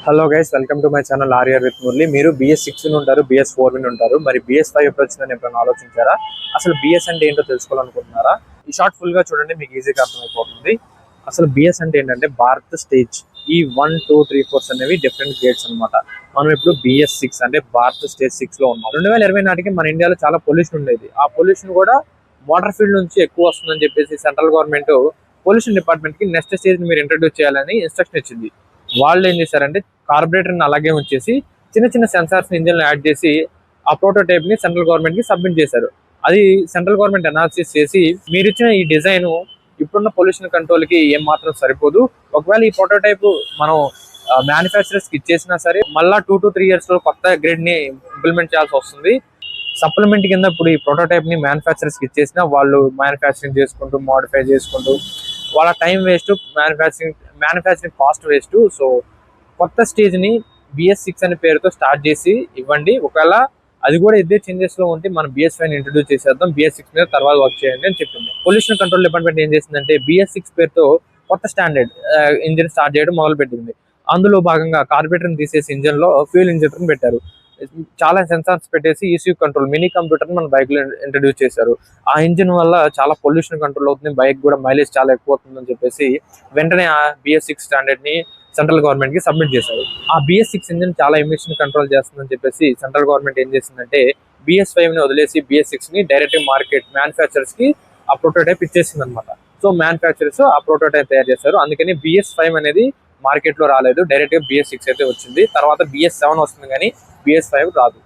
Hello guys, welcome to my channel RR with Murali. మీరు BS6 ఉంటారు, BS4 ఉంటారు, మరి BS5 ఎప్పుడు వచ్చిందని ఎప్పుడైనా ఆలోచించారా? అసలు BS అంటే ఏంటో తెలుసుకోవాలనుకుంటున్నారా? ఈ షార్ట్ ఫుల్ గా చూడండి, మీకు ఈజీగా అర్థమైపోతుంది. అసలు BS అంటే ఏంటంటే భారత్ స్టేజ్. ఈ 1, 2, 3, 4 అనేవి డిఫరెంట్ గ్రేడ్స్ అనమాట. మనం ఇప్పుడు BS6 అంటే భారత్ స్టేజ్ 6 లో ఉన్నాం. 2020 నాటికి మన ఇండియాలో చాలా పొల్యూషన్ ఉండేది. ఆ పొల్యూషన్ కూడా వాటర్ ఫీల్డ్ నుంచి ఎక్కువ వస్తుందని చెప్పేసి సెంట్రల్ గవర్నమెంట్ పొల్యూషన్ డిపార్ట్మెంట్ కి నెక్స్ట్ స్టేజ్ మీరు ఇంట్రడ్యూస్ చేయాలని ఇన్స్ట్రక్షన్ ఇచ్చింది. వాళ్ళు ఏం చేశారంటే కార్బొరేటర్ ని అలాగే ఉంచేసి చిన్న చిన్న సెన్సార్స్ ఇంజిన్ యాడ్ చేసి ఆ ప్రోటోటైప్ ని సెంట్రల్ గవర్నమెంట్ కి సబ్మిట్ చేశారు. అది సెంట్రల్ గవర్నమెంట్ అనాలిసిస్ చేసి మీరు ఇచ్చిన ఈ డిజైన్ ఇప్పుడున్న పొల్యూషన్ కంట్రోల్ కి ఏం మాత్రం సరిపోదు, ఒకవేళ ఈ ప్రోటోటైప్ మనం మ్యానుఫ్యాక్చరర్స్ కి ఇచ్చేసినా సరే మళ్ళా 2 to 3 years లో కొత్త గ్రేడ్ ని ఇంప్లిమెంట్ చేయాల్సి వస్తుంది. సప్లిమెంట్ కింద ఇప్పుడు ఈ ప్రోటోటైప్ ని మ్యానుఫ్యాక్చరర్స్ కి ఇచ్చేసినా వాళ్ళు మ్యానుఫ్యాక్చరింగ్ చేసుకుంటూ మోడిఫై చేసుకుంటూ వాళ్ళ time waste, manufacturing cost waste. So కొత్త స్టేజ్ ని BS6 అనే పేరుతో స్టార్ట్ చేసి ఇవ్వండి. ఒకవేళ అది కూడా ఇదే చేంజెస్ లో ఉంటే మనం BS5 ని ఇంట్రడ్యూస్ చేసేద్దాం, BS6 మీద తర్వాత వర్క్ చేయండి అని చెప్పింది. పొల్యూషన్ కంట్రోల్ డిపార్ట్మెంట్ ఏం చేసిందంటే BS6 పేరుతో కొత్త స్టాండర్డ్ ఇంజిన్ స్టార్ట్ చేయడం మొదలు పెట్టింది. అందులో భాగంగా కార్బొరేటర్ ని తీసేసి ఇంజిన్ లో ఫ్యూయల్ ఇంజెక్టర్ పెట్టారు. చాలా సెన్సార్స్ పెట్టేసి ECU కంట్రోల్ మినీ కంప్యూటర్ మన బైక్ లో ఇంట్రడ్యూస్ చేశారు. ఆ ఇంజిన్ వల్ల చాలా పొల్యూషన్ కంట్రోల్ అవుతుంది, బైక్ కూడా మైలేజ్ చాలా ఎక్కువ అవుతుందని చెప్పేసి వెంటనే ఆ BS6 స్టాండర్డ్ ని సెంట్రల్ గవర్నమెంట్ కి సబ్మిట్ చేశారు. ఆ BS6 ఇంజిన్ చాలా ఎమిషన్ కంట్రోల్ చేస్తుందని చెప్పేసి సెంట్రల్ గవర్నమెంట్ ఏం చేసిందంటే BS5 ని వదిలేసి BS6 ని డైరెక్ట్ మార్కెట్ మ్యానుఫ్యాక్చరర్స్ కి ఆ ప్రోటోటైప్ ఇచ్చేసింది అనమాట. సో మ్యానుఫ్యాక్చరర్స్ ఆ ప్రోటోటైప్ తయారు చేశారు. అందుకని BS5 అనేది మార్కెట్ లో రాలేదు, డైరెక్ట్ గా BS6 అయితే వచ్చింది. తర్వాత BS7 వస్తుంది కానీ BS5 రాదు.